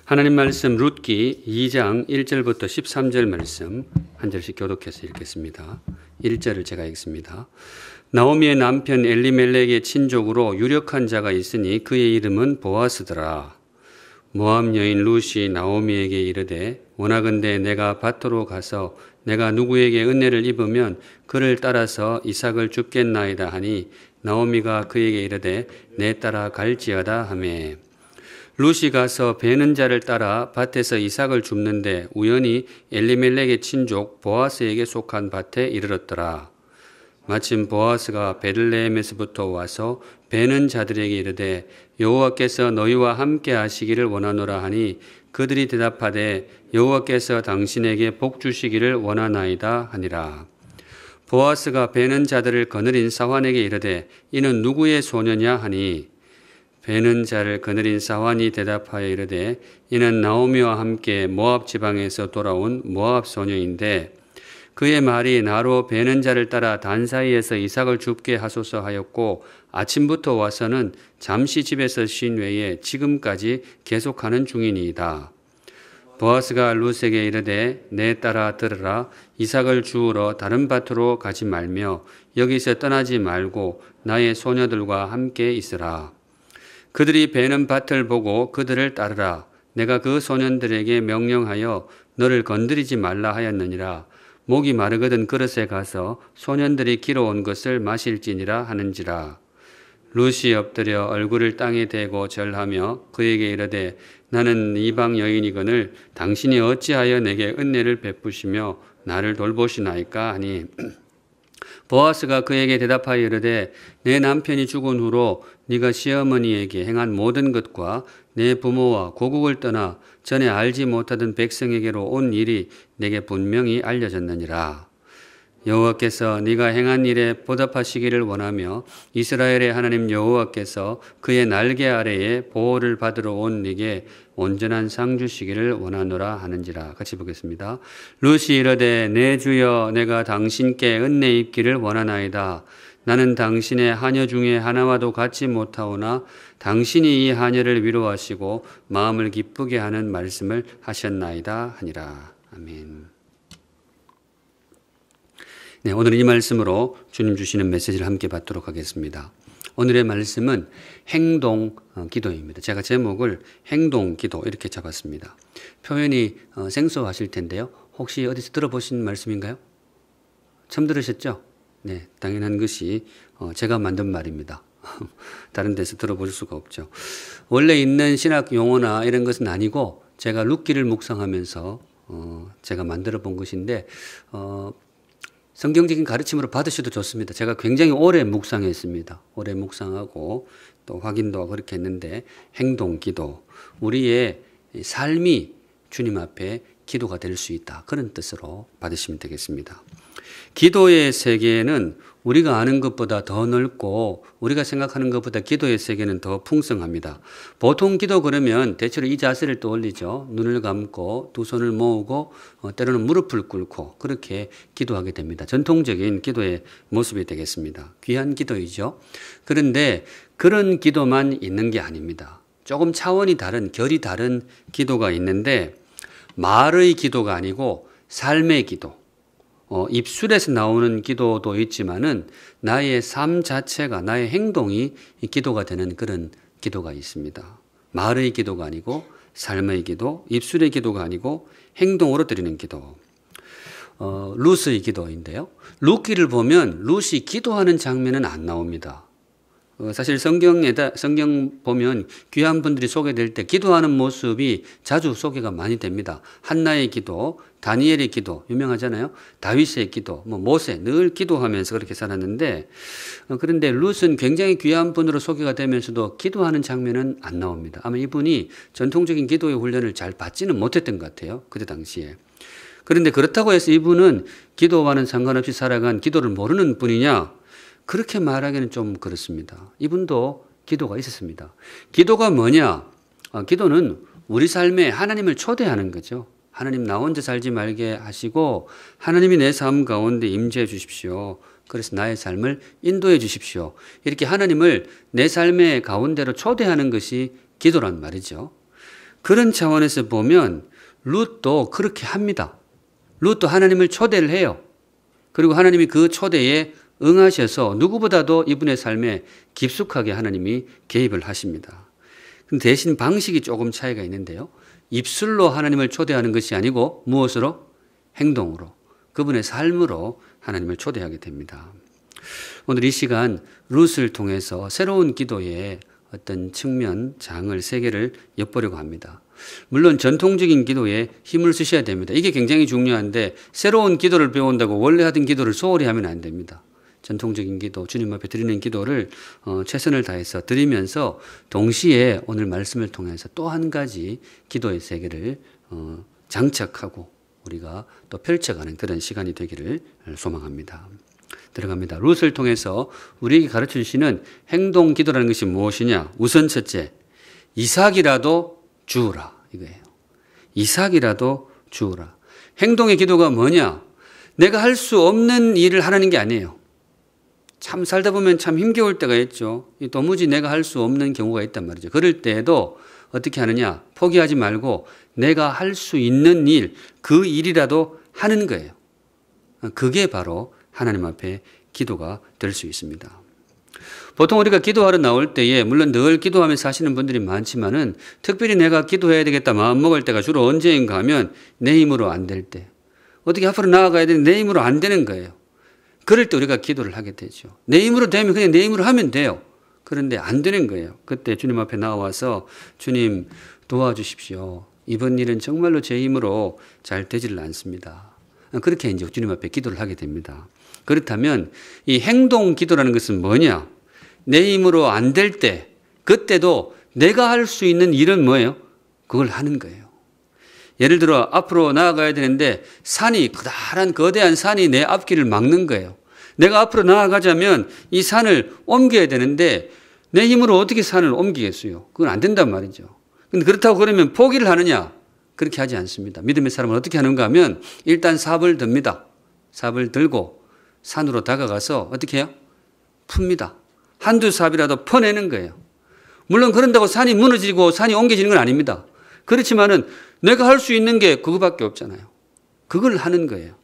하나님 말씀 룻기 2장 1절부터 13절 말씀 한 절씩 교독해서 읽겠습니다. 1절을 제가 읽습니다. 나오미의 남편 엘리멜렉의 친족으로 유력한 자가 있으니 그의 이름은 보아스더라. 모압 여인 룻이 나오미에게 이르되 원하건대 내가 밭으로 가서 내가 누구에게 은혜를 입으면 그를 따라서 이삭을 줍겠나이다 하니 나오미가 그에게 이르되 내 따라 갈지어다 하매 룻이 가서 베는 자를 따라 밭에서 이삭을 줍는데 우연히 엘리멜렉의 친족 보아스에게 속한 밭에 이르렀더라. 마침 보아스가 베들레헴에서부터 와서 베는 자들에게 이르되 여호와께서 너희와 함께 하시기를 원하노라 하니 그들이 대답하되 여호와께서 당신에게 복 주시기를 원하나이다 하니라. 보아스가 베는 자들을 거느린 사환에게 이르되 이는 누구의 소녀냐 하니 베는 자를 거느린 사환이 대답하여 이르되 이는 나오미와 함께 모압 지방에서 돌아온 모압 소녀인데 그의 말이 나로 베는 자를 따라 단 사이에서 이삭을 줍게 하소서 하였고 아침부터 와서는 잠시 집에서 쉰 외에 지금까지 계속하는 중이니이다. 보아스가 룻에게 이르되 내 따라 들으라. 이삭을 주우러 다른 밭으로 가지 말며 여기서 떠나지 말고 나의 소녀들과 함께 있으라. 그들이 베는 밭을 보고 그들을 따르라. 내가 그 소년들에게 명령하여 너를 건드리지 말라 하였느니라. 목이 마르거든 그릇에 가서 소년들이 길어온 것을 마실지니라 하는지라. 룻이 엎드려 얼굴을 땅에 대고 절하며 그에게 이르되 나는 이방 여인이거늘 당신이 어찌하여 내게 은혜를 베푸시며 나를 돌보시나이까 하니 보아스가 그에게 대답하여 이르되 내 남편이 죽은 후로 네가 시어머니에게 행한 모든 것과 내 부모와 고국을 떠나 전에 알지 못하던 백성에게로 온 일이 내게 분명히 알려졌느니라. 여호와께서 네가 행한 일에 보답하시기를 원하며 이스라엘의 하나님 여호와께서 그의 날개 아래에 보호를 받으러 온 네게 온전한 상 주시기를 원하노라 하는지라. 같이 보겠습니다. 룻이 이르되 내 주여 내가 당신께 은혜 입기를 원하나이다. 나는 당신의 하녀 중에 하나와도 같지 못하오나 당신이 이 하녀를 위로하시고 마음을 기쁘게 하는 말씀을 하셨나이다 하니라. 아멘. 네, 오늘은 이 말씀으로 주님 주시는 메시지를 함께 받도록 하겠습니다. 오늘의 말씀은 행동 기도입니다. 제가 제목을 행동 기도 이렇게 잡았습니다. 표현이 생소하실 텐데요. 혹시 어디서 들어보신 말씀인가요? 처음 들으셨죠? 네, 당연한 것이 제가 만든 말입니다. 다른 데서 들어볼 수가 없죠. 원래 있는 신학 용어나 이런 것은 아니고 제가 룻기를 묵상하면서 제가 만들어 본 것인데 성경적인 가르침으로 받으셔도 좋습니다. 제가 굉장히 오래 묵상했습니다. 오래 묵상하고 또 확인도 하고 그렇게 했는데 행동 기도, 우리의 삶이 주님 앞에 기도가 될 수 있다. 그런 뜻으로 받으시면 되겠습니다. 기도의 세계는 우리가 아는 것보다 더 넓고 우리가 생각하는 것보다 기도의 세계는 더 풍성합니다. 보통 기도 그러면 대체로 이 자세를 떠올리죠. 눈을 감고 두 손을 모으고 때로는 무릎을 꿇고 그렇게 기도하게 됩니다. 전통적인 기도의 모습이 되겠습니다. 귀한 기도이죠. 그런데 그런 기도만 있는 게 아닙니다. 조금 차원이 다른 결이 다른 기도가 있는데 말의 기도가 아니고 삶의 기도. 입술에서 나오는 기도도 있지만은 나의 삶 자체가 나의 행동이 기도가 되는 그런 기도가 있습니다. 말의 기도가 아니고 삶의 기도, 입술의 기도가 아니고 행동으로 드리는 기도. 룻의 기도인데요. 룻기를 보면 룻이 기도하는 장면은 안 나옵니다. 사실 성경 보면 귀한 분들이 소개될 때 기도하는 모습이 자주 소개가 많이 됩니다. 한나의 기도, 다니엘의 기도 유명하잖아요. 다윗의 기도, 모세 늘 기도하면서 그렇게 살았는데 그런데 룻은 굉장히 귀한 분으로 소개가 되면서도 기도하는 장면은 안 나옵니다. 아마 이분이 전통적인 기도의 훈련을 잘 받지는 못했던 것 같아요. 그때 당시에. 그런데 그렇다고 해서 이분은 기도와는 상관없이 살아간 기도를 모르는 분이냐? 그렇게 말하기는 좀 그렇습니다. 이분도 기도가 있었습니다. 기도가 뭐냐? 기도는 우리 삶에 하나님을 초대하는 거죠. 하나님 나 혼자 살지 말게 하시고 하나님이 내 삶 가운데 임재해 주십시오. 그래서 나의 삶을 인도해 주십시오. 이렇게 하나님을 내 삶의 가운데로 초대하는 것이 기도란 말이죠. 그런 차원에서 보면 룻도 그렇게 합니다. 룻도 하나님을 초대를 해요. 그리고 하나님이 그 초대에 응하셔서 누구보다도 이분의 삶에 깊숙하게 하나님이 개입을 하십니다. 대신 방식이 조금 차이가 있는데요. 입술로 하나님을 초대하는 것이 아니고 무엇으로? 행동으로, 그분의 삶으로 하나님을 초대하게 됩니다. 오늘 이 시간 룻을 통해서 새로운 기도의 어떤 측면, 장을 세 개를 엿보려고 합니다. 물론 전통적인 기도에 힘을 쓰셔야 됩니다. 이게 굉장히 중요한데 새로운 기도를 배운다고 원래 하던 기도를 소홀히 하면 안 됩니다. 전통적인 기도, 주님 앞에 드리는 기도를 최선을 다해서 드리면서 동시에 오늘 말씀을 통해서 또 한 가지 기도의 세계를 장착하고 우리가 또 펼쳐가는 그런 시간이 되기를 소망합니다. 들어갑니다. 룻을 통해서 우리에게 가르쳐 주시는 행동 기도라는 것이 무엇이냐? 우선 첫째, 이삭이라도 주우라 이거예요. 이삭이라도 주우라. 행동의 기도가 뭐냐? 내가 할 수 없는 일을 하라는 게 아니에요. 참 살다 보면 참 힘겨울 때가 있죠. 도무지 내가 할 수 없는 경우가 있단 말이죠. 그럴 때에도 어떻게 하느냐? 포기하지 말고 내가 할 수 있는 일, 그 일이라도 하는 거예요. 그게 바로 하나님 앞에 기도가 될 수 있습니다. 보통 우리가 기도하러 나올 때에 물론 늘 기도하면서 하시는 분들이 많지만은 특별히 내가 기도해야 되겠다 마음 먹을 때가 주로 언제인가 하면 내 힘으로 안 될 때. 어떻게 앞으로 나아가야 되는데 내 힘으로 안 되는 거예요. 그럴 때 우리가 기도를 하게 되죠. 내 힘으로 되면 그냥 내 힘으로 하면 돼요. 그런데 안 되는 거예요. 그때 주님 앞에 나와서 주님 도와주십시오. 이번 일은 정말로 제 힘으로 잘 되지를 않습니다. 그렇게 이제 주님 앞에 기도를 하게 됩니다. 그렇다면 이 행동 기도라는 것은 뭐냐? 내 힘으로 안 될 때, 그때도 내가 할 수 있는 일은 뭐예요? 그걸 하는 거예요. 예를 들어 앞으로 나아가야 되는데 산이 커다란 거대한 산이 내 앞길을 막는 거예요. 내가 앞으로 나아가자면 이 산을 옮겨야 되는데 내 힘으로 어떻게 산을 옮기겠어요? 그건 안 된단 말이죠. 근데 그렇다고 그러면 포기를 하느냐? 그렇게 하지 않습니다. 믿음의 사람은 어떻게 하는가 하면 일단 삽을 듭니다. 삽을 들고 산으로 다가가서 어떻게 해요? 풉니다. 한두 삽이라도 퍼내는 거예요. 물론 그런다고 산이 무너지고 산이 옮겨지는 건 아닙니다. 그렇지만은 내가 할 수 있는 게 그거밖에 없잖아요. 그걸 하는 거예요.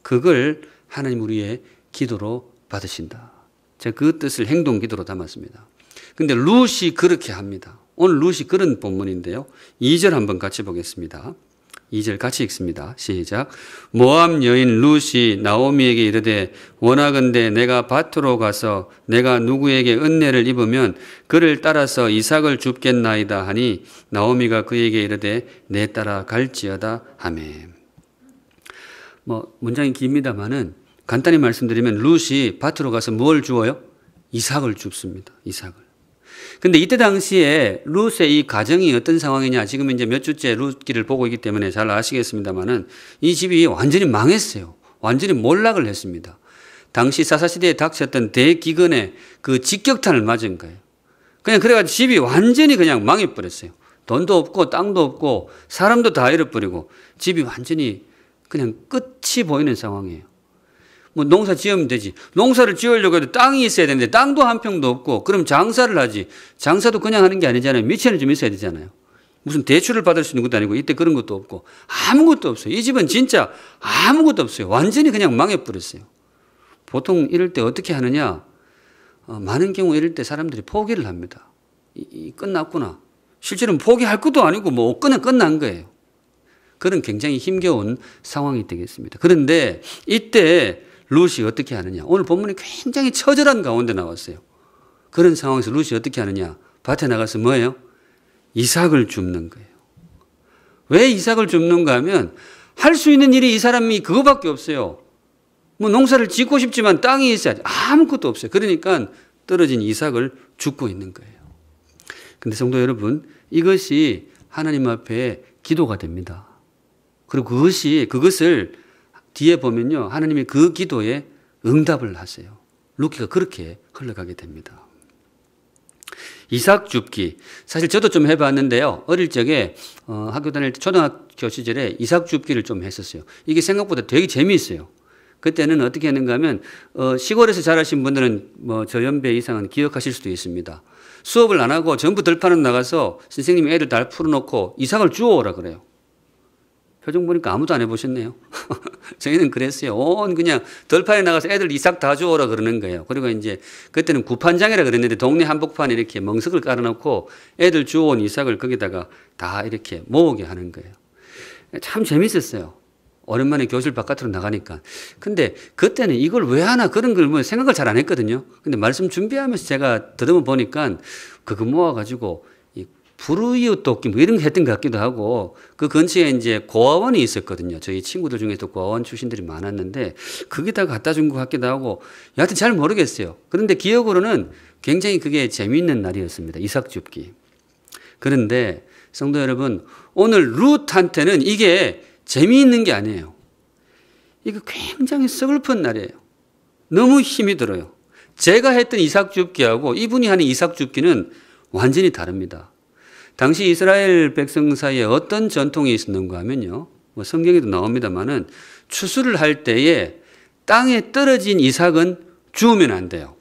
그걸 하나님 우리의 기도로 받으신다. 제가 그 뜻을 행동 기도로 담았습니다. 근데 룻이 그렇게 합니다. 오늘 룻이 그런 본문인데요. 2절 한번 같이 보겠습니다. 2절 같이 읽습니다. 시작. 모압 여인 룻이 나오미에게 이르되 원하건대 내가 밭으로 가서 내가 누구에게 은혜를 입으면 그를 따라서 이삭을 줍겠나이다 하니 나오미가 그에게 이르되 내 따라 갈지어다 하며. 문장이 깁니다만은 간단히 말씀드리면 룻이 밭으로 가서 뭘 주어요? 이삭을 줍습니다. 이삭을. 근데 이때 당시에 룻의 이 가정이 어떤 상황이냐, 지금 이제 몇 주째 룻기를 보고 있기 때문에 잘 아시겠습니다만은 이 집이 완전히 망했어요. 완전히 몰락을 했습니다. 당시 사사시대에 닥쳤던 대기근에 그 직격탄을 맞은 거예요. 그냥 그래가지고 집이 완전히 그냥 망해버렸어요. 돈도 없고 땅도 없고 사람도 다 잃어버리고 집이 완전히 그냥 끝이 보이는 상황이에요. 농사 지으면 되지. 농사를 지으려고 해도 땅이 있어야 되는데 땅도 한 평도 없고 그럼 장사를 하지. 장사도 그냥 하는 게 아니잖아요. 미천은 좀 있어야 되잖아요. 무슨 대출을 받을 수 있는 것도 아니고 이때 그런 것도 없고 아무것도 없어요. 이 집은 진짜 아무것도 없어요. 완전히 그냥 망해버렸어요. 보통 이럴 때 어떻게 하느냐. 많은 경우 이럴 때 사람들이 포기를 합니다. 끝났구나. 실제로는 포기할 것도 아니고 그냥 끝난 거예요. 그런 굉장히 힘겨운 상황이 되겠습니다. 그런데 이때 룻이 어떻게 하느냐. 오늘 본문이 굉장히 처절한 가운데 나왔어요. 그런 상황에서 룻이 어떻게 하느냐. 밭에 나가서 뭐예요? 이삭을 줍는 거예요. 왜 이삭을 줍는가 하면 할 수 있는 일이 이 사람이 그거밖에 없어요. 농사를 짓고 싶지만 땅이 있어야지. 아무것도 없어요. 그러니까 떨어진 이삭을 줍고 있는 거예요. 근데 성도 여러분, 이것이 하나님 앞에 기도가 됩니다. 그리고 그것을 뒤에 보면요. 하나님이 그 기도에 응답을 하세요. 룻기가 그렇게 흘러가게 됩니다. 이삭 줍기. 사실 저도 좀 해봤는데요. 어릴 적에 학교 다닐 때 초등학교 시절에 이삭 줍기를 좀 했었어요. 이게 생각보다 되게 재미있어요. 그때는 어떻게 했는가 하면 시골에서 자라신 분들은 저 연배 이상은 기억하실 수도 있습니다. 수업을 안 하고 전부 들판으로 나가서 선생님이 애들 다 풀어놓고 이삭을 주워오라 그래요. 표정 보니까 아무도 안 해보셨네요. 저희는 그랬어요. 온 그냥 들판에 나가서 애들 이삭 다 주워오라 그러는 거예요. 그리고 이제 그때는 구판장이라 그랬는데 동네 한복판에 이렇게 멍석을 깔아놓고 애들 주워온 이삭을 거기다가 다 이렇게 모으게 하는 거예요. 참 재밌었어요. 오랜만에 교실 바깥으로 나가니까. 근데 그때는 이걸 왜 하나 그런 걸 뭐 생각을 잘 안 했거든요. 근데 말씀 준비하면서 제가 들으면 보니까 그거 모아가지고 불우이웃 돕기 뭐 이런 거 했던 것 같기도 하고 그 근처에 이제 고아원이 있었거든요. 저희 친구들 중에도 고아원 출신들이 많았는데 거기다가 갖다 준 것 같기도 하고 여하튼 잘 모르겠어요. 그런데 기억으로는 굉장히 그게 재미있는 날이었습니다. 이삭 줍기. 그런데 성도 여러분, 오늘 룻한테는 이게 재미있는 게 아니에요. 이거 굉장히 서글픈 날이에요. 너무 힘이 들어요. 제가 했던 이삭 줍기하고 이분이 하는 이삭 줍기는 완전히 다릅니다. 당시 이스라엘 백성 사이에 어떤 전통이 있었는가 하면요. 뭐 성경에도 나옵니다만은 추수를 할 때에 땅에 떨어진 이삭은 주우면 안 돼요.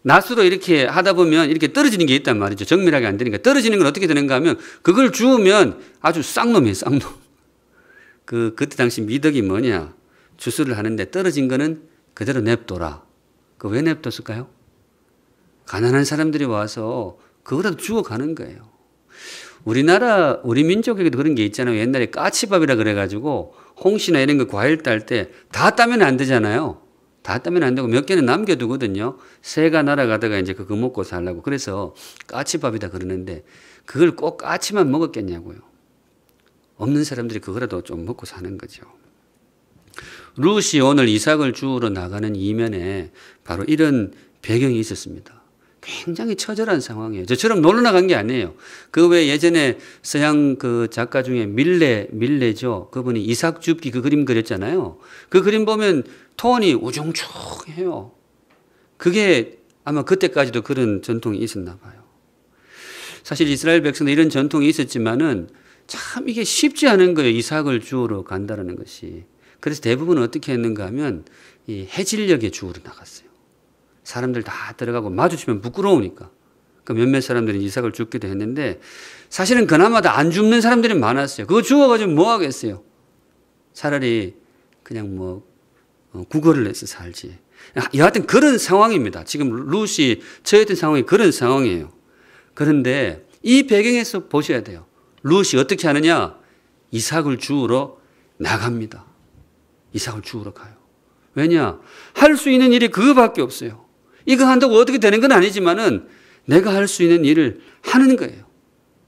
낫으로 이렇게 하다 보면 이렇게 떨어지는 게 있단 말이죠. 정밀하게 안 되니까. 떨어지는 건 어떻게 되는가 하면 그걸 주우면 아주 쌍놈이에요. 쌍놈. 그때 당시 미덕이 뭐냐. 추수를 하는데 떨어진 거는 그대로 냅둬라. 그 왜 냅뒀을까요? 가난한 사람들이 와서 그거라도 주워 가는 거예요. 우리 민족에도 그런 게 있잖아요. 옛날에 까치밥이라 그래가지고 홍시나 이런 거 과일 딸 때 다 따면 안 되잖아요. 다 따면 안 되고 몇 개는 남겨두거든요. 새가 날아가다가 이제 그거 먹고 살라고. 그래서 까치밥이다 그러는데 그걸 꼭 까치만 먹었겠냐고요. 없는 사람들이 그거라도 좀 먹고 사는 거죠. 룻이 오늘 이삭을 주우러 나가는 이면에 바로 이런 배경이 있었습니다. 굉장히 처절한 상황이에요. 저처럼 놀러 나간 게 아니에요. 그 외에 예전에 서양 그 작가 중에 밀레죠. 그분이 이삭 줍기 그 그림 그렸잖아요. 그 그림 보면 톤이 우중충해요. 그게 아마 그때까지도 그런 전통이 있었나 봐요. 사실 이스라엘 백성도 이런 전통이 있었지만은 참 이게 쉽지 않은 거예요. 이삭을 주우러 간다는 것이. 그래서 대부분 어떻게 했는가 하면 이 해질녘에 주우러 나갔어요. 사람들 다 들어가고 마주치면 부끄러우니까. 그 몇몇 사람들이 이삭을 줍기도 했는데 사실은 그나마 다 안 줍는 사람들이 많았어요. 그거 주워가지고 뭐 하겠어요. 차라리 그냥 뭐 구걸을 해서 살지. 여하튼 그런 상황입니다. 지금 룻이 처했던 상황이 그런 상황이에요. 그런데 이 배경에서 보셔야 돼요. 룻이 어떻게 하느냐? 이삭을 주우러 나갑니다. 이삭을 주우러 가요. 왜냐? 할 수 있는 일이 그거밖에 없어요. 이거 한다고 어떻게 되는 건 아니지만은 내가 할 수 있는 일을 하는 거예요.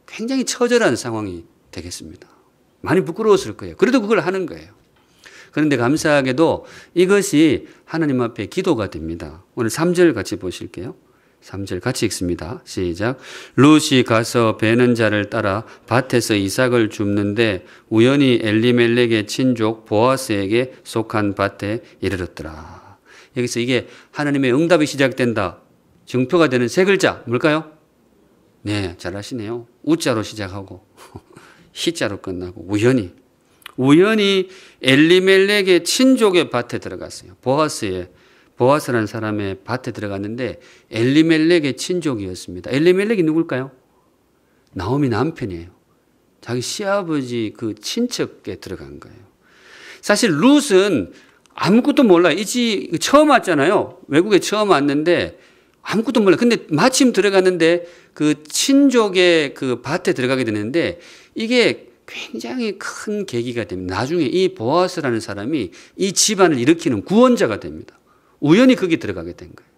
굉장히 처절한 상황이 되겠습니다. 많이 부끄러웠을 거예요. 그래도 그걸 하는 거예요. 그런데 감사하게도 이것이 하나님 앞에 기도가 됩니다. 오늘 3절 같이 보실게요. 3절 같이 읽습니다. 시작. 룻이 가서 베는 자를 따라 밭에서 이삭을 줍는데 우연히 엘리멜렉의 친족 보아스에게 속한 밭에 이르렀더라. 여기서 이게 하나님의 응답이 시작된다. 증표가 되는 세 글자 뭘까요? 네, 잘하시네요. 우자로 시작하고 희자로 끝나고 우연히 엘리멜렉의 친족의 밭에 들어갔어요. 보아스라는 사람의 밭에 들어갔는데 엘리멜렉의 친족이었습니다. 엘리멜렉이 누굴까요? 나오미 남편이에요. 자기 시아버지 그 친척에 들어간 거예요. 사실 룻은 아무것도 몰라요. 처음 왔잖아요. 외국에 처음 왔는데 아무것도 몰라요. 근데 마침 들어갔는데 그 친족의 그 밭에 들어가게 되는데 이게 굉장히 큰 계기가 됩니다. 나중에 이 보아스라는 사람이 이 집안을 일으키는 구원자가 됩니다. 우연히 거기 들어가게 된 거예요.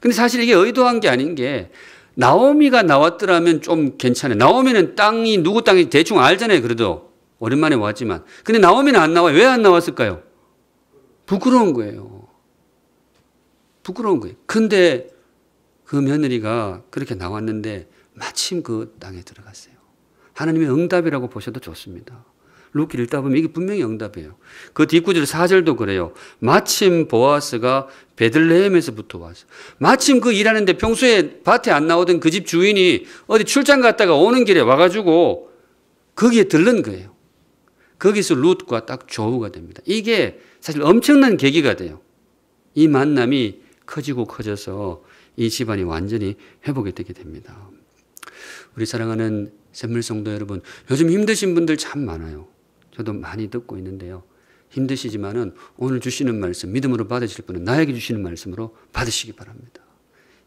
근데 사실 이게 의도한 게 아닌 게 나오미가 나왔더라면 좀 괜찮아요. 나오미는 땅이 누구 땅인지 대충 알잖아요. 그래도 오랜만에 왔지만. 근데 나오미는 안 나와요. 왜 안 나왔을까요? 부끄러운 거예요. 근데 그 며느리가 그렇게 나왔는데 마침 그 땅에 들어갔어요. 하나님의 응답이라고 보셔도 좋습니다. 룻기를 읽다 보면 이게 분명히 응답이에요. 그 뒷구절 4절도 그래요. 마침 보아스가 베들레헴에서부터 왔어. 마침 그 일하는데 평소에 밭에 안 나오던 그 집 주인이 어디 출장 갔다가 오는 길에 와가지고 거기에 들른 거예요. 거기서 룻과 딱 조우가 됩니다. 이게 사실 엄청난 계기가 돼요. 이 만남이 커지고 커져서 이 집안이 완전히 회복이 되게 됩니다. 우리 사랑하는 샘물 성도 여러분, 요즘 힘드신 분들 참 많아요. 저도 많이 듣고 있는데요. 힘드시지만은 오늘 주시는 말씀 믿음으로 받으실 분은 나에게 주시는 말씀으로 받으시기 바랍니다.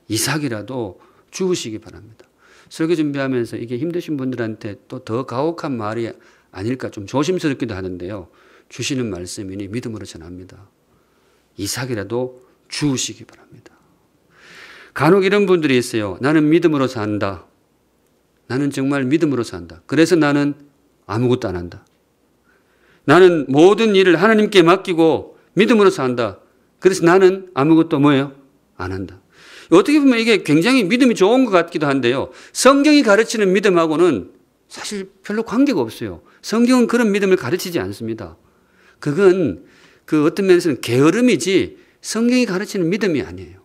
이삭이라도 주우시기 바랍니다. 설교 준비하면서 이게 힘드신 분들한테 또 더 가혹한 말이 아닐까 좀 조심스럽기도 하는데요. 주시는 말씀이니 믿음으로 전합니다. 이삭이라도 주우시기 바랍니다. 간혹 이런 분들이 있어요. 나는 믿음으로 산다. 나는 정말 믿음으로 산다. 그래서 나는 아무것도 안 한다. 나는 모든 일을 하나님께 맡기고 믿음으로 산다. 그래서 나는 아무것도 뭐예요? 안 한다. 어떻게 보면 이게 굉장히 믿음이 좋은 것 같기도 한데요. 성경이 가르치는 믿음하고는 사실 별로 관계가 없어요. 성경은 그런 믿음을 가르치지 않습니다. 그건 그 어떤 면에서는 게으름이지 성경이 가르치는 믿음이 아니에요.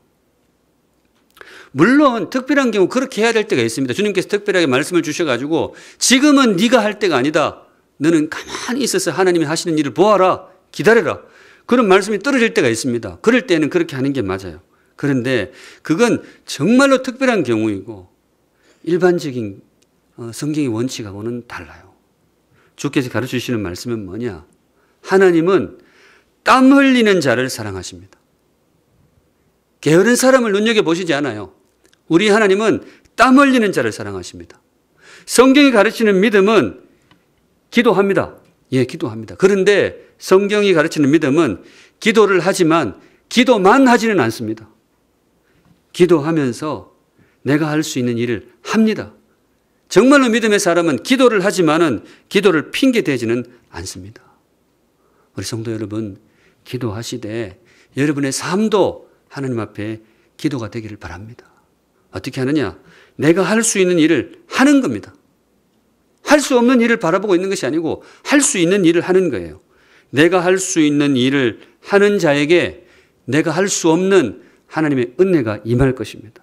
물론 특별한 경우 그렇게 해야 될 때가 있습니다. 주님께서 특별하게 말씀을 주셔가지고 지금은 네가 할 때가 아니다. 너는 가만히 있어서 하나님이 하시는 일을 보아라. 기다려라. 그런 말씀이 떨어질 때가 있습니다. 그럴 때는 그렇게 하는 게 맞아요. 그런데 그건 정말로 특별한 경우이고 일반적인 성경의 원칙하고는 달라요. 주께서 가르쳐주시는 말씀은 뭐냐? 하나님은 땀 흘리는 자를 사랑하십니다. 게으른 사람을 눈여겨보시지 않아요. 우리 하나님은 땀 흘리는 자를 사랑하십니다. 성경이 가르치는 믿음은 기도합니다. 예, 기도합니다. 그런데 성경이 가르치는 믿음은 기도를 하지만 기도만 하지는 않습니다. 기도하면서 내가 할 수 있는 일을 합니다. 정말로 믿음의 사람은 기도를 하지만은 기도를 핑계대지는 않습니다. 우리 성도 여러분, 기도하시되 여러분의 삶도 하나님 앞에 기도가 되기를 바랍니다. 어떻게 하느냐? 내가 할 수 있는 일을 하는 겁니다. 할 수 없는 일을 바라보고 있는 것이 아니고 할 수 있는 일을 하는 거예요. 내가 할 수 있는 일을 하는 자에게 내가 할 수 없는 하나님의 은혜가 임할 것입니다.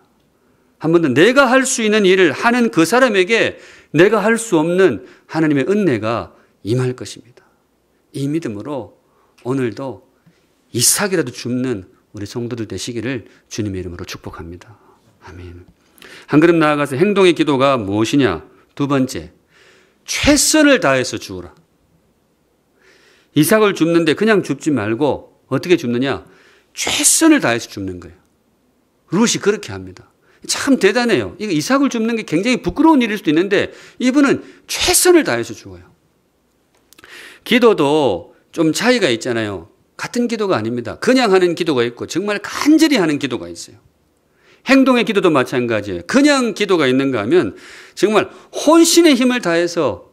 한 번 더 내가 할 수 있는 일을 하는 그 사람에게 내가 할 수 없는 하나님의 은혜가 임할 것입니다. 이 믿음으로 오늘도 이삭이라도 줍는 우리 성도들 되시기를 주님의 이름으로 축복합니다. 아멘. 한 걸음 나아가서 행동의 기도가 무엇이냐? 두 번째, 최선을 다해서 주어라. 이삭을 줍는데 그냥 줍지 말고 어떻게 줍느냐? 최선을 다해서 줍는 거예요. 룻이 그렇게 합니다. 참 대단해요. 이거 이삭을 줍는 게 굉장히 부끄러운 일일 수도 있는데 이분은 최선을 다해서 주어요. 기도도 좀 차이가 있잖아요. 같은 기도가 아닙니다. 그냥 하는 기도가 있고 정말 간절히 하는 기도가 있어요. 행동의 기도도 마찬가지예요. 그냥 기도가 있는가 하면 정말 혼신의 힘을 다해서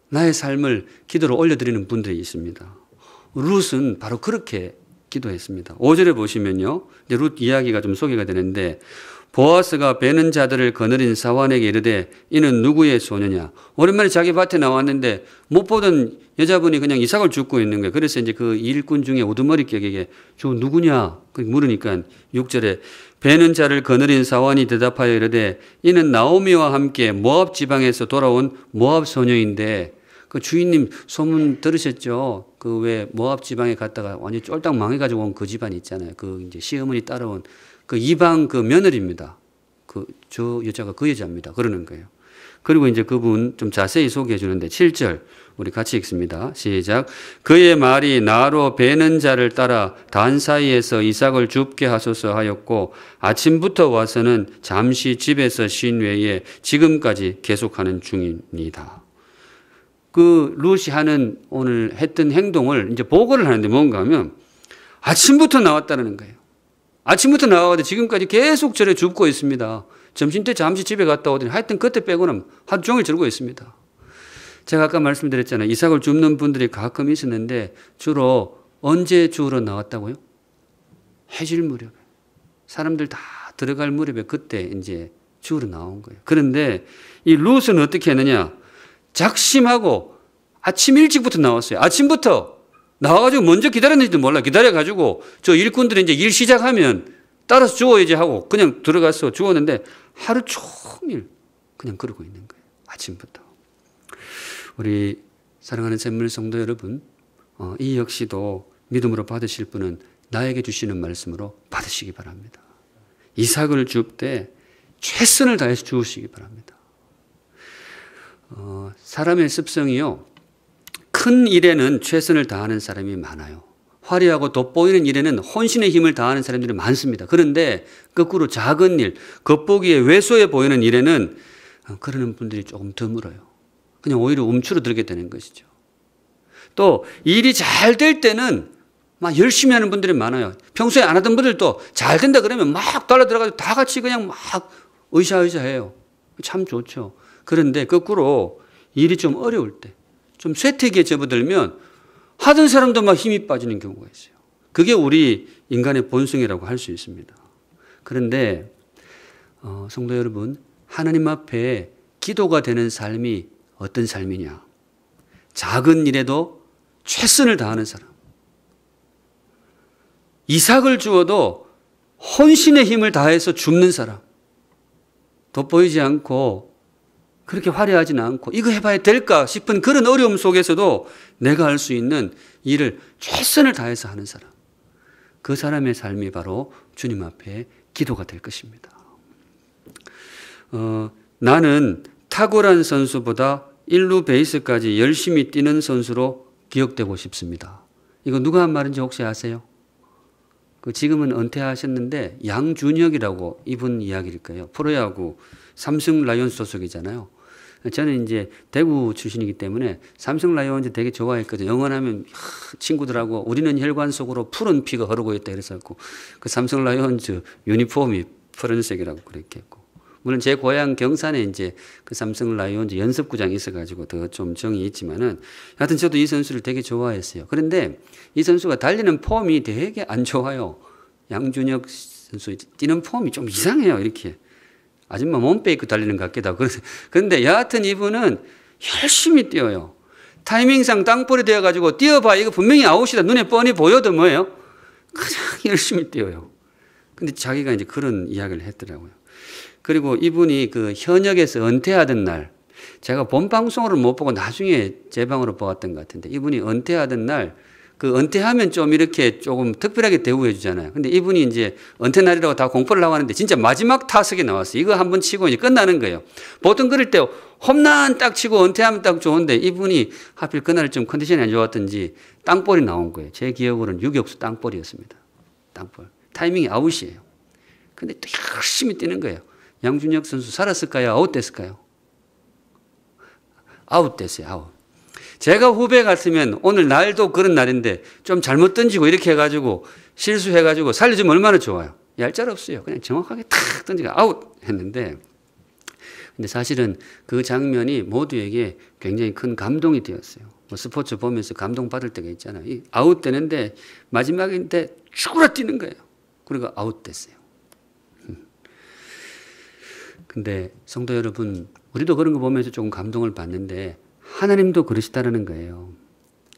나의 삶을 기도로 올려드리는 분들이 있습니다. 룻은 바로 그렇게 기도했습니다. 5절에 보시면요. 룻 이야기가 좀 소개가 되는데 보아스가 베는 자들을 거느린 사환에게 이르되 이는 누구의 소녀냐. 오랜만에 자기 밭에 나왔는데 못 보던 여자분이 그냥 이삭을 줍고 있는 거예요. 그래서 이제 그 일꾼 중에 우두머리격에게 저 누구냐 물으니까 6절에 베는 자를 거느린 사환이 대답하여 이르되 이는 나오미와 함께 모압 지방에서 돌아온 모압 소녀인데 그 주인님 소문 들으셨죠? 그 왜 모압 지방에 갔다가 완전히 쫄딱 망해가지고 온 그 집안 있잖아요. 그 이제 시어머니 따라온 그 이방 그 며느리입니다. 저 여자가 그 여자입니다. 그러는 거예요. 그리고 이제 그분 좀 자세히 소개해 주는데 7절 우리 같이 읽습니다. 시작. 그의 말이 나로 베는 자를 따라 단 사이에서 이삭을 줍게 하소서 하였고 아침부터 와서는 잠시 집에서 쉰 외에 지금까지 계속하는 중입니다. 그 룻이 하는 오늘 했던 행동을 이제 보고를 하는데 뭔가 하면 아침부터 나왔다는 거예요. 아침부터 나와가지고 지금까지 계속 저래 줍고 있습니다. 점심때 잠시 집에 갔다 오더니 하여튼 그때 빼고는 하루 종일 저러고 있습니다. 제가 아까 말씀드렸잖아요. 이삭을 줍는 분들이 가끔 있었는데 주로 언제 주우러 나왔다고요? 해질 무렵에. 사람들 다 들어갈 무렵에 그때 이제 주우러 나온 거예요. 그런데 이 룻은 어떻게 했느냐? 작심하고 아침 일찍부터 나왔어요. 아침부터 나와가지고 먼저 기다렸는지도 몰라. 기다려가지고 저 일꾼들이 이제 일 시작하면 따라서 주워야지 하고 그냥 들어가서 주웠는데 하루 종일 그냥 그러고 있는 거예요. 아침부터. 우리 사랑하는 샘물 성도 여러분, 이 역시도 믿음으로 받으실 분은 나에게 주시는 말씀으로 받으시기 바랍니다. 이삭을 줄 때 최선을 다해서 주시기 바랍니다. 사람의 습성이요, 큰 일에는 최선을 다하는 사람이 많아요. 화려하고 돋보이는 일에는 혼신의 힘을 다하는 사람들이 많습니다. 그런데 거꾸로 작은 일, 겉보기에 왜소해 보이는 일에는 그러는 분들이 조금 드물어요. 그냥 오히려 움츠러들게 되는 것이죠. 또 일이 잘 될 때는 막 열심히 하는 분들이 많아요. 평소에 안 하던 분들도 잘 된다 그러면 막 달라들어가지고 다 같이 그냥 막 으쌰으쌰해요. 참 좋죠. 그런데 거꾸로 일이 좀 어려울 때, 좀 쇠퇴기에 접어들면 하던 사람도 막 힘이 빠지는 경우가 있어요. 그게 우리 인간의 본성이라고 할 수 있습니다. 그런데 성도 여러분, 하나님 앞에 기도가 되는 삶이 어떤 삶이냐? 작은 일에도 최선을 다하는 사람. 이삭을 주어도 혼신의 힘을 다해서 줍는 사람. 돋보이지 않고 그렇게 화려하지는 않고 이거 해봐야 될까 싶은 그런 어려움 속에서도 내가 할 수 있는 일을 최선을 다해서 하는 사람. 그 사람의 삶이 바로 주님 앞에 기도가 될 것입니다. 나는 탁월한 선수보다 1루 베이스까지 열심히 뛰는 선수로 기억되고 싶습니다. 이거 누가 한 말인지 혹시 아세요? 지금은 은퇴하셨는데 양준혁이라고 이분 이야기일 거예요. 프로야구 삼성 라이온즈 소속이잖아요. 저는 이제 대구 출신이기 때문에 삼성 라이온즈 되게 좋아했거든요. 응원하면 친구들하고 우리는 혈관 속으로 푸른 피가 흐르고 있다 이랬었고, 그 삼성 라이온즈 유니폼이 푸른색이라고 그랬겠고, 물론 제 고향 경산에 이제 그 삼성 라이온즈 연습구장이 있어가지고 더 좀 정이 있지만은, 하여튼 저도 이 선수를 되게 좋아했어요. 그런데 이 선수가 달리는 폼이 되게 안 좋아요. 양준혁 선수 뛰는 폼이 좀 이상해요. 이렇게 아줌마 몸빼 입고 달리는 것 같기도 하고. 그런데 여하튼 이분은 열심히 뛰어요. 타이밍상 땅볼이 되어가지고 뛰어봐 이거 분명히 아웃이다 눈에 뻔히 보여도 뭐예요? 그냥 열심히 뛰어요. 근데 자기가 이제 그런 이야기를 했더라고요. 그리고 이분이 그 현역에서 은퇴하던 날, 제가 본 방송으로 못 보고 나중에 제 방으로 보았던 것 같은데, 이분이 은퇴하던 날, 그 은퇴하면 좀 이렇게 조금 특별하게 대우해 주잖아요. 근데 이분이 이제 은퇴 날이라고 다 공포를 하고 하는데 진짜 마지막 타석에 나왔어요. 이거 한번 치고 이제 끝나는 거예요. 보통 그럴 때 홈런 딱 치고 은퇴하면 딱 좋은데, 이분이 하필 그날 좀 컨디션이 안 좋았던지 땅볼이 나온 거예요. 제 기억으로는 유격수 땅볼이었습니다. 땅볼. 타이밍이 아웃이에요. 근데 또 열심히 뛰는 거예요. 양준혁 선수 살았을까요? 아웃됐을까요? 아웃됐어요. 아웃. 제가 후배 같으면 오늘 날도 그런 날인데 좀 잘못 던지고 이렇게 해가지고 실수해가지고 살려주면 얼마나 좋아요. 얄짤없어요. 그냥 정확하게 탁 던지고 아웃 했는데, 근데 사실은 그 장면이 모두에게 굉장히 큰 감동이 되었어요. 뭐 스포츠 보면서 감동받을 때가 있잖아요. 이 아웃되는데 마지막인데 죽으라 뛰는 거예요. 그리고 아웃됐어요. 근데 성도 여러분, 우리도 그런 거 보면서 조금 감동을 받는데 하나님도 그러시다라는 거예요.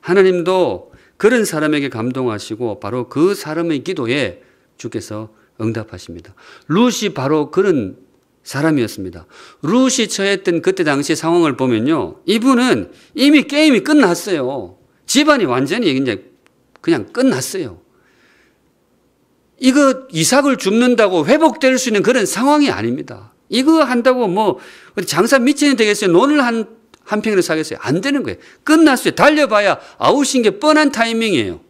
하나님도 그런 사람에게 감동하시고 바로 그 사람의 기도에 주께서 응답하십니다. 룻이 바로 그런 사람이었습니다. 룻이 처했던 그때 당시 상황을 보면요, 이분은 이미 게임이 끝났어요. 집안이 완전히 이제 그냥 끝났어요. 이거 이삭을 줍는다고 회복될 수 있는 그런 상황이 아닙니다. 이거 한다고 뭐 장사 미천이 되겠어요? 논을 한 평으로 사겠어요? 안 되는 거예요. 끝났어요. 달려봐야 아웃인 게 뻔한 타이밍이에요.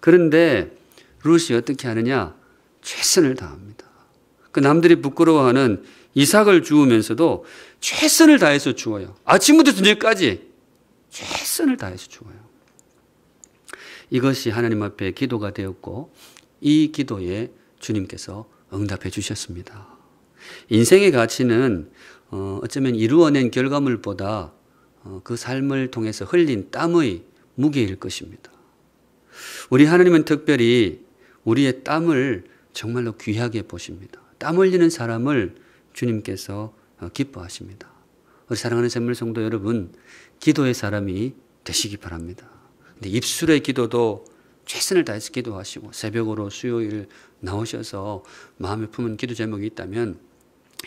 그런데 룻이 어떻게 하느냐? 최선을 다합니다. 그 남들이 부끄러워하는 이삭을 주우면서도 최선을 다해서 주어요. 아침부터 저녁까지 최선을 다해서 주어요. 이것이 하나님 앞에 기도가 되었고, 이 기도에 주님께서 응답해 주셨습니다. 인생의 가치는 어쩌면 이루어낸 결과물보다 그 삶을 통해서 흘린 땀의 무게일 것입니다. 우리 하나님은 특별히 우리의 땀을 정말로 귀하게 보십니다. 땀 흘리는 사람을 주님께서 기뻐하십니다. 우리 사랑하는 샘물 성도 여러분, 기도의 사람이 되시기 바랍니다. 근데 입술의 기도도 최선을 다해서 기도하시고 새벽으로 수요일 나오셔서 마음에 품은 기도 제목이 있다면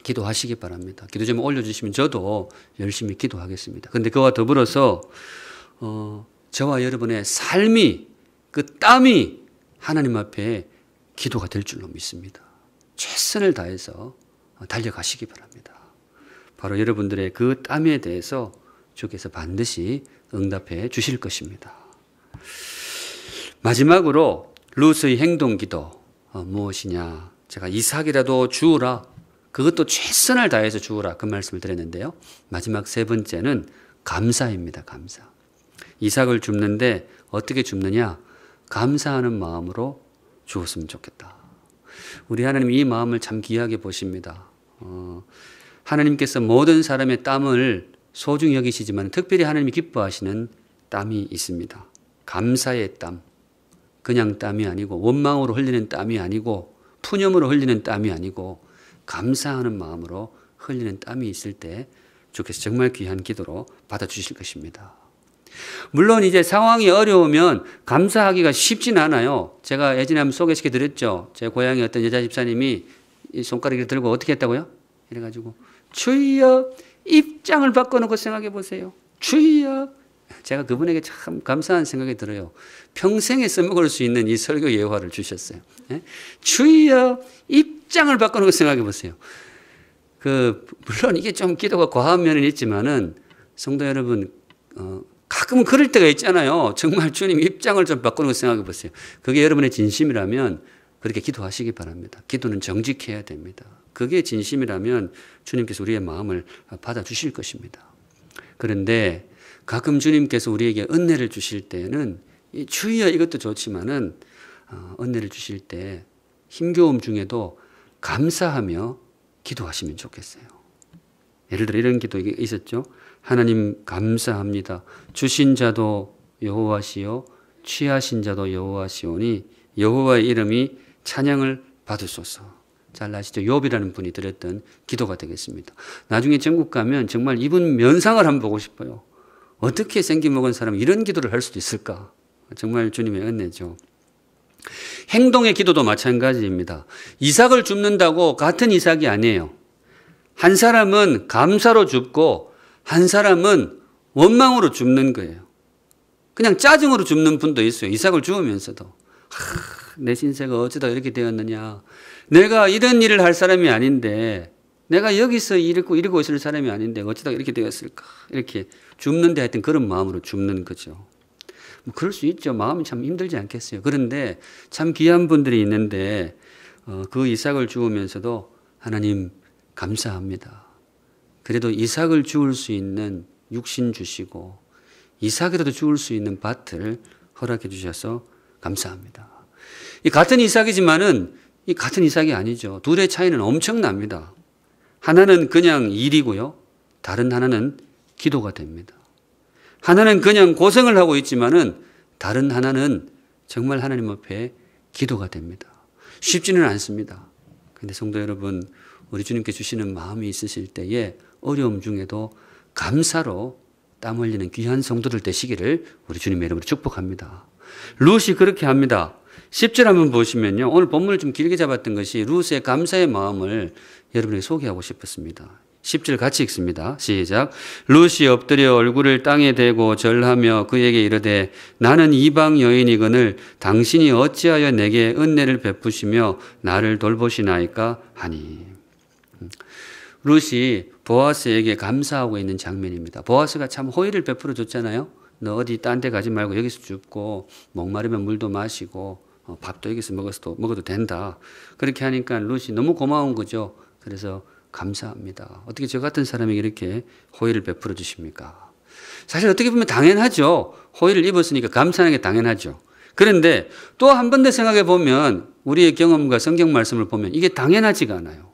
기도하시기 바랍니다. 기도 제목 올려주시면 저도 열심히 기도하겠습니다. 그런데 그와 더불어서 저와 여러분의 삶이, 그 땀이 하나님 앞에 기도가 될 줄로 믿습니다. 최선을 다해서 달려가시기 바랍니다. 바로 여러분들의 그 땀에 대해서 주께서 반드시 응답해 주실 것입니다. 마지막으로 룻의 행동기도 무엇이냐? 제가 이삭이라도 주우라. 그것도 최선을 다해서 주우라. 그 말씀을 드렸는데요. 마지막 세 번째는 감사입니다. 감사. 이삭을 줍는데 어떻게 줍느냐? 감사하는 마음으로 주었으면 좋겠다. 우리 하나님 이 마음을 참 귀하게 보십니다. 하나님께서 모든 사람의 땀을 소중히 여기시지만 특별히 하나님이 기뻐하시는 땀이 있습니다. 감사의 땀. 그냥 땀이 아니고 원망으로 흘리는 땀이 아니고 푸념으로 흘리는 땀이 아니고 감사하는 마음으로 흘리는 땀이 있을 때 주께서 정말 귀한 기도로 받아주실 것입니다. 물론 이제 상황이 어려우면 감사하기가 쉽진 않아요. 제가 예전에 한번 소개시켜 드렸죠. 제 고향의 어떤 여자 집사님이 이 손가락을 들고 어떻게 했다고요? 이래가지고 주여 입장을 바꿔놓고 생각해 보세요. 주여. 제가 그분에게 참 감사한 생각이 들어요. 평생에 써먹을 수 있는 이 설교 예화를 주셨어요. 주여 입장을 바꿔놓고 생각해 보세요. 물론 이게 좀 기도가 과한 면은 있지만은 성도 여러분, 가끔은 그럴 때가 있잖아요. 정말 주님 입장을 좀 바꿔놓고 생각해 보세요. 그게 여러분의 진심이라면 그렇게 기도하시기 바랍니다. 기도는 정직해야 됩니다. 그게 진심이라면 주님께서 우리의 마음을 받아주실 것입니다. 그런데 가끔 주님께서 우리에게 은혜를 주실 때는 주여 이것도 좋지만은 은혜를 주실 때 힘겨움 중에도 감사하며 기도하시면 좋겠어요. 예를 들어 이런 기도 있었죠. 하나님 감사합니다. 주신 자도 여호와시요 취하신 자도 여호와시오니 여호와의 이름이 찬양을 받으소서. 잘 아시죠? 욥이라는 분이 드렸던 기도가 되겠습니다. 나중에 전국 가면 정말 이분 면상을 한번 보고 싶어요. 어떻게 생기먹은 사람이 이런 기도를 할 수도 있을까? 정말 주님의 은혜죠. 행동의 기도도 마찬가지입니다. 이삭을 줍는다고 같은 이삭이 아니에요. 한 사람은 감사로 줍고 한 사람은 원망으로 줍는 거예요. 그냥 짜증으로 줍는 분도 있어요. 이삭을 주우면서도. 내 신세가 어쩌다 이렇게 되었느냐. 내가 이런 일을 할 사람이 아닌데 내가 여기서 이러고 있을 사람이 아닌데 어쩌다 이렇게 되었을까. 이렇게 줍는데 하여튼 그런 마음으로 줍는 거죠. 뭐 그럴 수 있죠. 마음이 참 힘들지 않겠어요. 그런데 참 귀한 분들이 있는데 그 이삭을 주우면서도 하나님 감사합니다. 그래도 이삭을 주울 수 있는 육신 주시고 이삭이라도 주울 수 있는 밭을 허락해 주셔서 감사합니다. 이 같은 이삭이지만은 이 같은 이삭이 아니죠. 둘의 차이는 엄청납니다. 하나는 그냥 일이고요. 다른 하나는 기도가 됩니다. 하나는 그냥 고생을 하고 있지만은 다른 하나는 정말 하나님 앞에 기도가 됩니다. 쉽지는 않습니다. 그런데 성도 여러분, 우리 주님께 주시는 마음이 있으실 때에 어려움 중에도 감사로 땀 흘리는 귀한 성도들 되시기를 우리 주님의 이름으로 축복합니다. 룻이 그렇게 합니다. 10절 한번 보시면요. 오늘 본문을 좀 길게 잡았던 것이 룻의 감사의 마음을 여러분에게 소개하고 싶었습니다. 10절 같이 읽습니다. 시작. 룻이 엎드려 얼굴을 땅에 대고 절하며 그에게 이르되 나는 이방 여인이거늘 당신이 어찌하여 내게 은혜를 베푸시며 나를 돌보시나이까 하니. 룻이 보아스에게 감사하고 있는 장면입니다. 보아스가 참 호의를 베풀어 줬잖아요. 너 어디 딴 데 가지 말고 여기서 줍고 목마르면 물도 마시고 밥도 여기서 먹어도 된다. 그렇게 하니까 룻이 너무 고마운 거죠. 그래서 감사합니다. 어떻게 저 같은 사람에게 이렇게 호의를 베풀어 주십니까? 사실 어떻게 보면 당연하죠. 호의를 입었으니까 감사하는 게 당연하죠. 그런데 또 한 번 더 생각해 보면 우리의 경험과 성경 말씀을 보면 이게 당연하지가 않아요.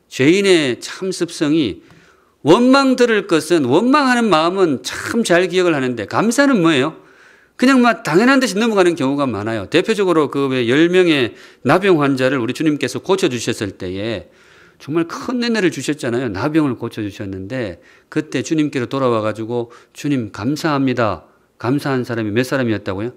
죄인의 참 습성이 원망 들을 것은 원망하는 마음은 참 잘 기억을 하는데 감사는 뭐예요? 그냥 막 당연한 듯이 넘어가는 경우가 많아요. 대표적으로 그 왜 10명의 나병 환자를 우리 주님께서 고쳐주셨을 때에 정말 큰 은혜를 주셨잖아요. 나병을 고쳐주셨는데 그때 주님께로 돌아와가지고 주님 감사합니다. 감사한 사람이 몇 사람이었다고요?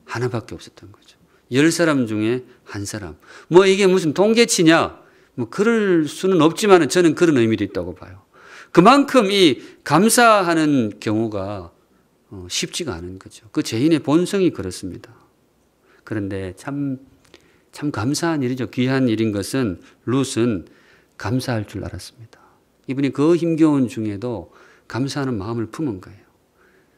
하나밖에 없었던 거죠. 10사람 중에 한 사람. 뭐 이게 무슨 통계치냐? 뭐 그럴 수는 없지만 저는 그런 의미도 있다고 봐요. 그만큼 이 감사하는 경우가 쉽지가 않은 거죠. 그 죄인의 본성이 그렇습니다. 그런데 참 참 감사한 일이죠. 귀한 일인 것은 룻은 감사할 줄 알았습니다. 이분이 그 힘겨운 중에도 감사하는 마음을 품은 거예요.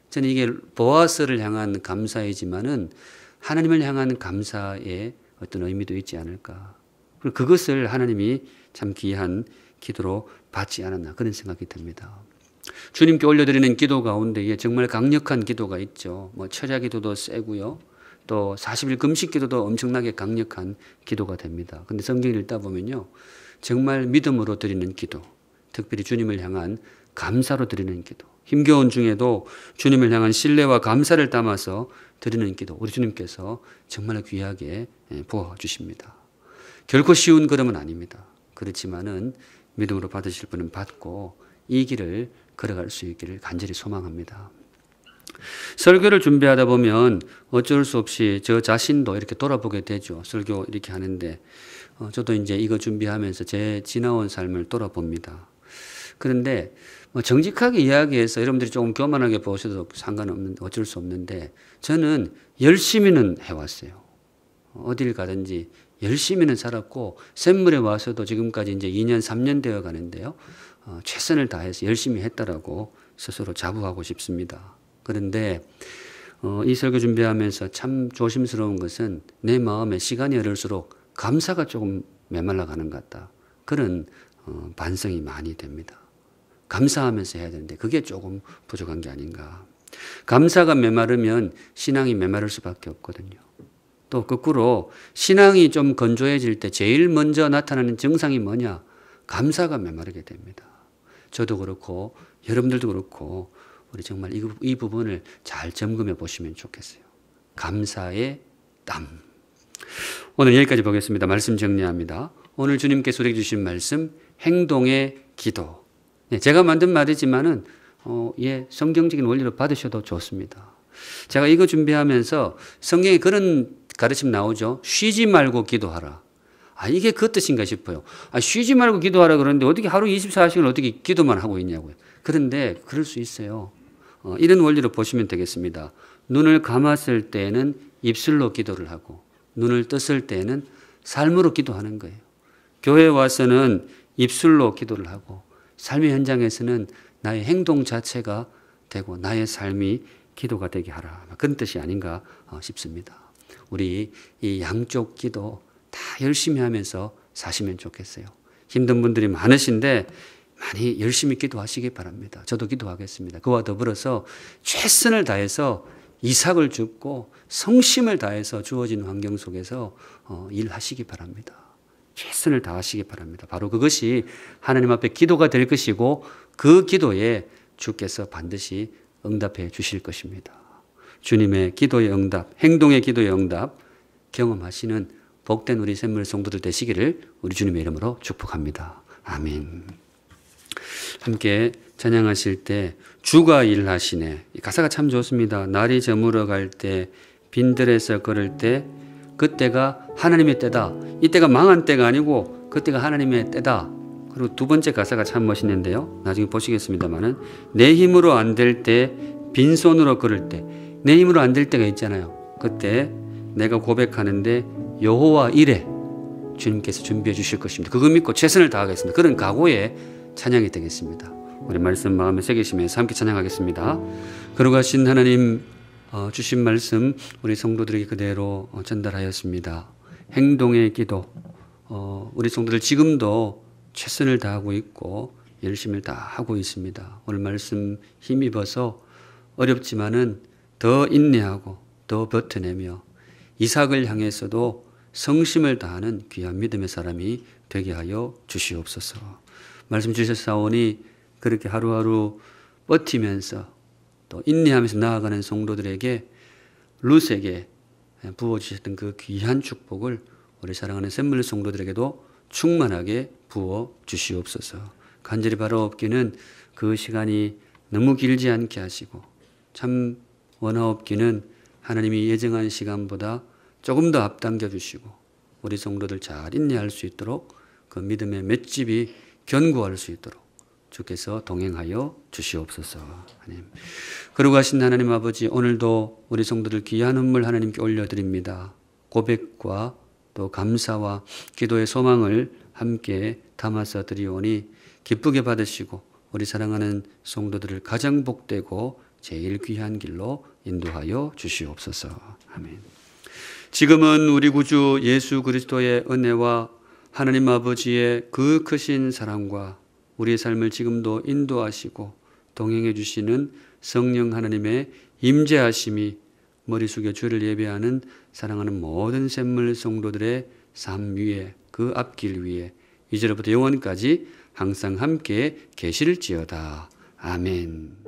저는 이게 보아스를 향한 감사이지만은 하나님을 향한 감사의 어떤 의미도 있지 않을까. 그리고 그것을 하나님이 참 귀한 기도로 받지 않았나 그런 생각이 듭니다. 주님께 올려드리는 기도 가운데에 정말 강력한 기도가 있죠. 뭐 철야 기도도 세고요. 또 40일 금식 기도도 엄청나게 강력한 기도가 됩니다. 근데 성경을 읽다 보면요. 정말 믿음으로 드리는 기도, 특별히 주님을 향한 감사로 드리는 기도, 힘겨운 중에도 주님을 향한 신뢰와 감사를 담아서 드리는 기도, 우리 주님께서 정말 귀하게 부어주십니다. 결코 쉬운 걸음은 아닙니다. 그렇지만은 믿음으로 받으실 분은 받고 이 길을 걸어갈 수 있기를 간절히 소망합니다. 설교를 준비하다 보면 어쩔 수 없이 저 자신도 이렇게 돌아보게 되죠. 설교 이렇게 하는데 저도 이제 이거 준비하면서 제 지나온 삶을 돌아봅니다. 그런데 정직하게 이야기해서 여러분들이 조금 교만하게 보셔도 상관없는 어쩔 수 없는데 저는 열심히는 해왔어요. 어딜 가든지 열심히는 살았고 샘물에 와서도 지금까지 이제 2년 3년 되어 가는데요. 최선을 다해서 열심히 했다라고 스스로 자부하고 싶습니다. 그런데 이 설교 준비하면서 참 조심스러운 것은 내 마음에 시간이 흐를수록 감사가 조금 메말라 가는 것 같다. 그런 반성이 많이 됩니다. 감사하면서 해야 되는데 그게 조금 부족한 게 아닌가. 감사가 메마르면 신앙이 메마를 수밖에 없거든요. 또 거꾸로 신앙이 좀 건조해질 때 제일 먼저 나타나는 증상이 뭐냐? 감사가 메마르게 됩니다. 저도 그렇고 여러분들도 그렇고 우리 정말 이 부분을 잘 점검해 보시면 좋겠어요. 감사의 땀. 오늘 여기까지 보겠습니다. 말씀 정리합니다. 오늘 주님께서 우리에게 주신 말씀 행동의 기도. 네, 제가 만든 말이지만은 성경적인 원리로 받으셔도 좋습니다. 제가 이거 준비하면서 성경에 그런 가르침 나오죠. 쉬지 말고 기도하라. 이게 그 뜻인가 싶어요. 쉬지 말고 기도하라 그러는데 어떻게 하루 24시간 어떻게 기도만 하고 있냐고요. 그런데 그럴 수 있어요. 이런 원리로 보시면 되겠습니다. 눈을 감았을 때에는 입술로 기도를 하고 눈을 떴을 때에는 삶으로 기도하는 거예요. 교회에 와서는 입술로 기도를 하고 삶의 현장에서는 나의 행동 자체가 되고 나의 삶이 기도가 되게 하라. 그런 뜻이 아닌가 싶습니다. 우리 이 양쪽 기도 다 열심히 하면서 사시면 좋겠어요. 힘든 분들이 많으신데 많이 열심히 기도하시기 바랍니다. 저도 기도하겠습니다. 그와 더불어서 최선을 다해서 이삭을 줍고 성심을 다해서 주어진 환경 속에서 일하시기 바랍니다. 최선을 다하시기 바랍니다. 바로 그것이 하나님 앞에 기도가 될 것이고 그 기도에 주께서 반드시 응답해 주실 것입니다. 주님의 기도의 응답, 행동의 기도의 응답 경험하시는 복된 우리 샘물 성도들 되시기를 우리 주님의 이름으로 축복합니다. 아멘. 함께 찬양하실 때 주가 일하시네. 이 가사가 참 좋습니다. 날이 저물어 갈 때 빈들에서 걸을 때 그때가 하나님의 때다. 이때가 망한 때가 아니고 그때가 하나님의 때다. 그리고 두 번째 가사가 참 멋있는데요. 나중에 보시겠습니다만은 내 힘으로 안 될 때 빈손으로 걸을 때 내 힘으로 안 될 때가 있잖아요. 그때 내가 고백하는데 여호와 이래 주님께서 준비해 주실 것입니다. 그거 믿고 최선을 다하겠습니다. 그런 각오의 찬양이 되겠습니다. 우리 말씀 마음에 새기시면서 함께 찬양하겠습니다. 거룩하신 하나님 주신 말씀 우리 성도들에게 그대로 전달하였습니다. 행동의 기도 우리 성도들 지금도 최선을 다하고 있고 열심을 다하고 있습니다. 오늘 말씀 힘입어서 어렵지만은 더 인내하고 더 버텨내며 이삭을 향해서도 성심을 다하는 귀한 믿음의 사람이 되게 하여 주시옵소서. 말씀 주셨사오니 그렇게 하루하루 버티면서 또 인내하면서 나아가는 성도들에게 룻에게 부어주셨던 그 귀한 축복을 우리 사랑하는 샘물 성도들에게도 충만하게 부어 주시옵소서. 간절히 바라옵기는 그 시간이 너무 길지 않게 하시고 참 원하옵기는 하나님이 예정한 시간보다 조금 더 앞당겨 주시고 우리 성도들 잘 인내할 수 있도록 그 믿음의 맷집이 견고할 수 있도록 주께서 동행하여 주시옵소서. 하나님. 거룩하신 하나님 아버지 오늘도 우리 성도들 귀한 헌물 하나님께 올려드립니다. 고백과 또 감사와 기도의 소망을 함께 담아서 드리오니 기쁘게 받으시고 우리 사랑하는 성도들을 가장 복되고 제일 귀한 길로 인도하여 주시옵소서. 아멘. 지금은 우리 구주 예수 그리스도의 은혜와 하나님 아버지의 그 크신 사랑과 우리의 삶을 지금도 인도하시고 동행해 주시는 성령 하나님의 임재하심이 머리 숙여 주를 예배하는 사랑하는 모든 샘물 성도들의 삶 위에 그 앞길 위에 이제로부터 영원까지 항상 함께 계실지어다. 아멘.